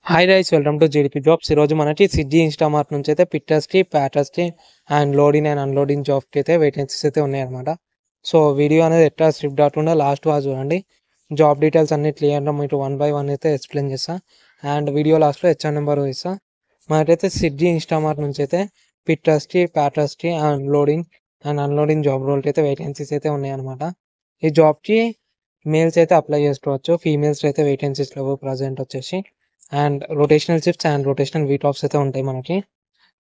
Hi guys, welcome to GDP jobs. ఈరోజు మనకి Swiggy Instamart నుంచి అయితే పిట్టర్స్కి ప్యాటర్స్కి అండ్ లోడింగ్ అండ్ అన్లోడింగ్ జాబ్కి అయితే వేకెన్సీస్ అయితే ఉన్నాయన్నమాట. సో వీడియో అనేది ఎట్లా స్క్రిప్ట్ కాకుండా లాస్ట్ వాజ్ చూడండి. జాబ్ డీటెయిల్స్ అన్ని క్లియర్గా మీకు 1 by 1 అయితే ఎక్స్ప్లెయిన్ చేస్తా. అండ్ వీడియో లాస్ట్లో హెచ్ఆర్ నెంబర్ ఇస్తా. మనకైతే స్విగ్గీ ఇన్స్టామార్ట్ నుంచి అయితే పిట్టర్స్కి ప్యాటర్స్కి and loading and unloading job రోల్కి అయితే వేకెన్సీస్ అయితే ఉన్నాయన్నమాట. ఈ జాబ్కి మేల్స్ అయితే అప్లై చేసుకోవచ్చు, ఫీమేల్స్ అయితే వేకెన్సీస్ లేవు ప్రజెంట్ వచ్చేసి. And rotational shifts and rotational week offs అయితే ఉంటాయి. మనకి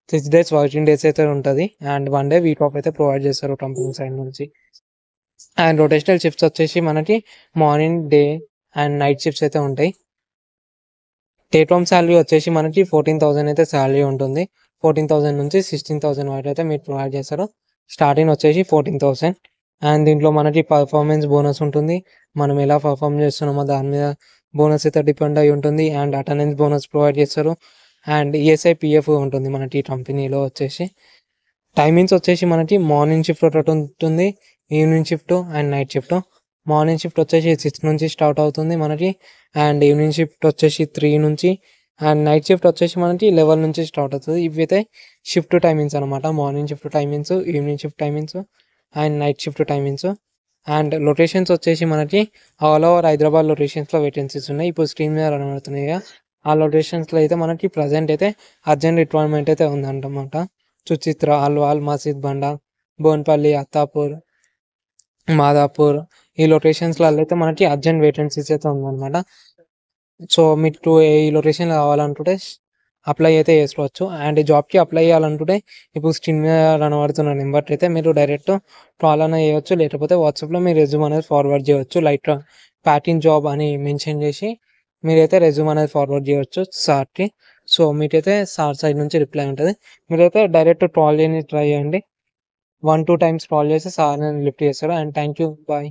6 days వర్కింగ్ డేస్ అయితే ఉంటుంది అండ్ 1 day వీక్ ఆఫ్ అయితే ప్రొవైడ్ చేస్తారు కంపెనీ సైడ్ నుంచి. అండ్ రొటేషనల్ షిఫ్ట్స్ వచ్చేసి మనకి morning, day and night shifts అయితే ఉంటాయి. టేక్ హోమ్ శాలరీ వచ్చేసి మనకి 14,000 అయితే శాలరీ ఉంటుంది. 14,000 నుంచి 16,000 వరకు అయితే మీరు ప్రొవైడ్ చేస్తారు. స్టార్టింగ్ వచ్చేసి 14,000 అండ్ దీంట్లో మనకి పర్ఫార్మెన్స్ బోనస్ ఉంటుంది. మనం ఎలా పర్ఫామ్ చేస్తున్నామో దాని మీద బోనస్ అయితే డిపెండ్ అయి ఉంటుంది. అండ్ అటెండెన్స్ బోనస్ ప్రొవైడ్ చేస్తారు. అండ్ ఈఎస్ఐ పిఎఫ్ ఉంటుంది మనకి కంపెనీలో వచ్చేసి. టైమింగ్స్ వచ్చేసి మనకి మార్నింగ్ షిఫ్ట్ ఒకటి ఉంటుంది, evening shift and night shift. Morning shift వచ్చేసి 6 నుంచి స్టార్ట్ అవుతుంది మనకి. అండ్ ఈవినింగ్ షిఫ్ట్ వచ్చేసి 3 నుంచి. అండ్ నైట్ షిఫ్ట్ వచ్చేసి మనకి 11 నుంచి స్టార్ట్ అవుతుంది. ఇవి అయితే షిఫ్ట్ టైమింగ్స్ అనమాట. Morning shift timings, evening shift timings and night shift timings. And locations వచ్చేసి మనకి ఆల్ ఓవర్ హైదరాబాద్ లొకేషన్స్లో వేకెన్సీస్ ఉన్నాయి. ఇప్పుడు స్క్రీన్ మీద కనబడుతున్నాయి. ఆ లొకేషన్స్లో అయితే మనకి ప్రజెంట్ అయితే అర్జెంట్ రిక్వైర్మెంట్ అయితే ఉందన్నమాట. సుచిత్ర, అల్వాల్, మసీద్ బండ, బోన్పల్లి, అత్తాపూర్, మాదాపూర్ ఈ లొకేషన్స్లలో అయితే మనకి అర్జెంట్ వేకెన్సీస్ అయితే ఉందన్నమాట. సో మీకు ఈ లొకేషన్ కావాలనుకుంటే అప్లై అయితే చేసుకోవచ్చు. అండ్ ఈ జాబ్కి అప్లై చేయాలనుకుంటే ఇప్పుడు స్క్రీన్ మీద కనబడుతున్న నెంబర్కి అయితే మీరు డైరెక్ట్ కాల్ అయినా చేయవచ్చు, లేకపోతే వాట్సాప్లో మీ రెజ్యూమ్ అనేది ఫార్వర్డ్ చేయవచ్చు. లైక్ ప్యాకింగ్ జాబ్ అని మెన్షన్ చేసి మీరైతే రెజ్యూమ్ అనేది ఫార్వర్డ్ చేయవచ్చు సార్కి. సో మీకైతే సార్ సైడ్ నుంచి రిప్లై ఉంటుంది. మీరైతే డైరెక్ట్ కాల్ చేయని ట్రై చేయండి. 1-2 times కాల్ చేసి సార్ లిఫ్ట్ చేస్తారు. And thank you, bye.